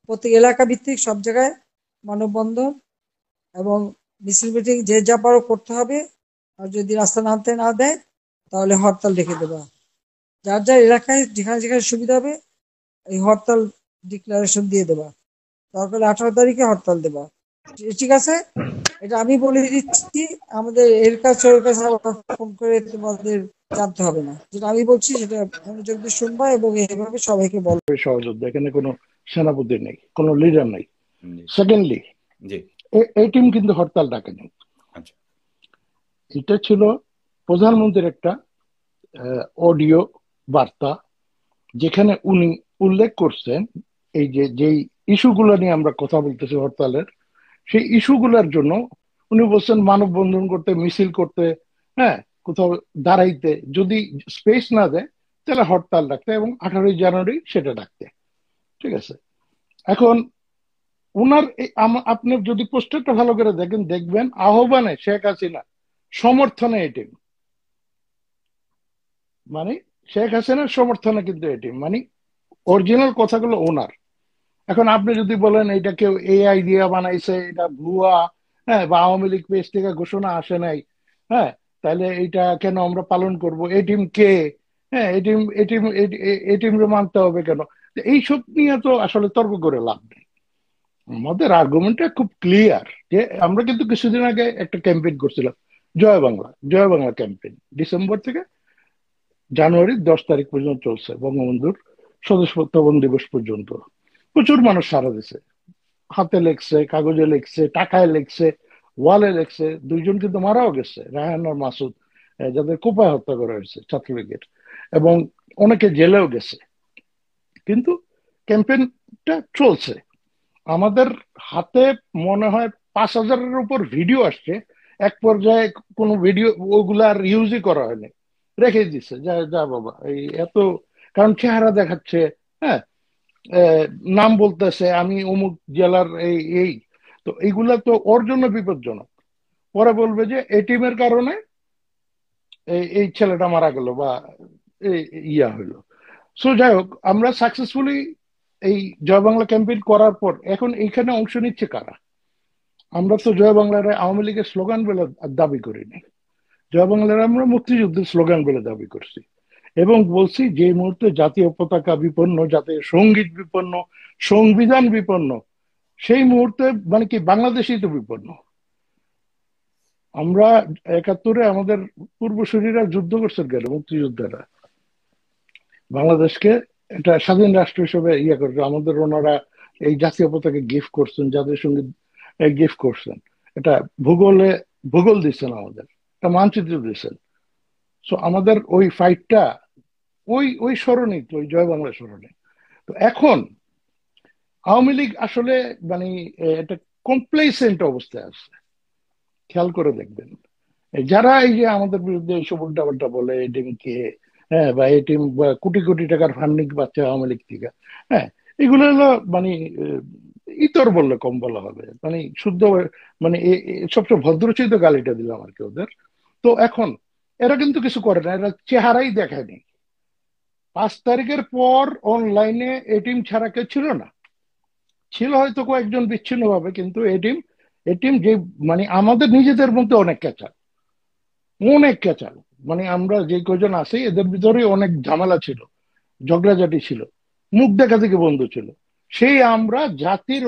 প্রত্যেক এলাকা ভিত্তিক সব জায়গায় মানববন্ধন এবং মিছিল মিটিং যে যা পারো করতে হবে। আর যদি রাস্তা নামতে না দেয় তাহলে হরতাল ডেকে দেবা। যার যার এলাকায় যেখানে যেখানে সুবিধা হবে এই হরতাল ডিক্লারেশন দিয়ে দেবা। দরকার 18 তারিখে হরতাল দেবা। ঠিক আছে, এটা আমি বলে দিচ্ছি। আমাদের এর কাছে ওর কাছে আবার ফোন করে তোমাদের জানতে হবে না। যেটা আমি বলছি সেটা মনোযোগ দিয়ে শুনবা এবং এইভাবে সবাইকে বল। সহযোদ্ধা, এখানে কোনো সেনাপতি নেই, কোনো লিডার নেই। জি সেকেন্ডলি, জি এই টিম কিন্তু হরতাল ডাকেনি। আচ্ছা এটা ছিল প্রধানমন্ত্রীর একটা অডিও বার্তা, যেখানে উনি উল্লেখ করছেন এই যে যেই ইস্যুগুলো নিয়ে আমরা কথা বলতেছি হরতালের, সেই ইস্যুগুলোর জন্য উনি বলছেন মানববন্ধন করতে, মিছিল করতে, হ্যাঁ, কোথাও দাঁড়াইতে যদি স্পেস না দেয় তাহলে হরতাল ডাকতে, এবং 18ই জানুয়ারি সেটা ডাকতে। ঠিক আছে, এখন উনার আপনি যদি পোস্টারটা ভালো করে দেখেন, দেখবেন আহ্বানে শেখ হাসিনা, সমর্থনে এটি, মানে শেখ হাসিনার সমর্থনে কিন্তু এটি, মানে অরিজিনাল কথাগুলো ওনার। এখন আপনি যদি বলেন এটা কেউ এআই দিয়ে বানাইছে, এটা ভুয়া, হ্যাঁ, বা আওয়ামী লীগ পেজ থেকে ঘোষণা আসে নাই, হ্যাঁ, তাহলে এটা কেন আমরা পালন করব, এই টিম কে, হ্যাঁ, এই টিম মানতে হবে কেন, এইসব নিয়ে তো আসলে তর্ক করে লাভ নেই। আমাদের আর্গুমেন্টটা খুব ক্লিয়ার, যে আমরা কিন্তু কিছুদিন আগে একটা ক্যাম্পেইন করছিলাম, জয় বাংলা, জয় বাংলা ক্যাম্পেইন, ডিসেম্বর থেকে জানুয়ারির 10 তারিখ পর্যন্ত চলছে, বঙ্গবন্ধুর সদস্যপত্তন দিবস পর্যন্ত। প্রচুর মানুষ সাড়া দিছে, হাতে লেখছে, কাগজে লেখছে, টাকায় লেখছে, ওয়ালে লেখছে। দুইজন কিন্তু মারাও গেছে, রায়হান আর মাসুদ, যাদের কোপায় হত্যা করা হয়েছে ছাত্রলীগের, এবং অনেকে জেলেও গেছে। কিন্তু ক্যাম্পেইনটা চলছে। আমাদের হাতে মনে হয় 5,000-এর উপর ভিডিও আসছে। এক পর্যায়ে কোনো ভিডিও ওগুলা আর ইউজই করা হয়নি, রেখে দিচ্ছে, যা যা বাবা এই এত, কারণ চেহারা দেখাচ্ছে, হ্যাঁ, আহ, নাম বলতেছে আমি অমুক জেলার এই এই, তো এইগুলা তো ওর জন্য বিপজ্জনক। পরে বলবে যে এই টিমের কারণে এই ছেলেটা মারা গেল বা এই ইয়া হইলো। সো যাই হোক, আমরা সাকসেসফুলি এই জয় বাংলা ক্যাম্পেইন করার পর এখন এইখানে অংশ নিচ্ছে কারা? আমরা তো জয় বাংলার আওয়ামী লীগের স্লোগান বলে দাবি করিনি, জয় বাংলার আমরা মুক্তিযুদ্ধের স্লোগান বলে দাবি করছি, এবং বলছি যে মুহূর্তে জাতীয় পতাকা বিপন্ন, জাতীয় সঙ্গীত বিপন্ন, সংবিধান বিপন্ন, সেই মুহূর্তে মানে কি বাংলাদেশই তো বিপন্ন। আমরা 71-এ আমাদের পূর্বসূরীরা যুদ্ধ করছেন কেন, মুক্তিযোদ্ধারা বাংলাদেশকে একটা স্বাধীন রাষ্ট্র হিসেবে ইয়ে করছে, আমাদের ওনারা এই জাতীয় পতাকা গিফট করছেন, জাতীয় সঙ্গীত গিফট করছেন, এটা ভূগোল দিচ্ছেন, আমাদের একটা মানচিত্র দিচ্ছেন। সো আমাদের ওই ফাইটটা ওই ওই স্মরণে, তো ওই জয় বাংলা স্মরণে। তো এখন আওয়ামী লীগ আসলে মানে একটা কমপ্লেসেন্ট অবস্থায় আছে। খেয়াল করে দেখবেন, যারা এই যে আমাদের বিরুদ্ধে এইসব উল্টাপাল্টা বলে, এই টিম কে, হ্যাঁ, বা এই টিম কোটি কোটি টাকার ফান্ডিং পাচ্ছে আওয়ামী লীগ থেকে, হ্যাঁ, এগুলো হলো মানে আহ, ইতর বললে কম বলা হবে, মানে শুদ্ধ, মানে সবচেয়ে ভদ্রচিত গালিটা দিলাম আর কি ওদের। তো এখন এরা কিন্তু কিছু করে না, এরা চেহারাই দেখায়নি। 5 তারিখের পর অনলাইনে এটিম ছাড়া কেউ ছিল না, ছিল হয়তো কয়েকজন বিচ্ছিন্ন ভাবে, কিন্তু এটিম, এটিম যে মানে আমাদের নিজেদের মধ্যে অনেক ক্যাচাল, অনেক ক্যাচাল, মানে আমরা যে কজন আছি এদের ভিতরে অনেক ঝামেলা ছিল, ঝগড়াঝাটি ছিল, মুখ দেখা থেকে বন্ধ ছিল। সেই আমরা জাতির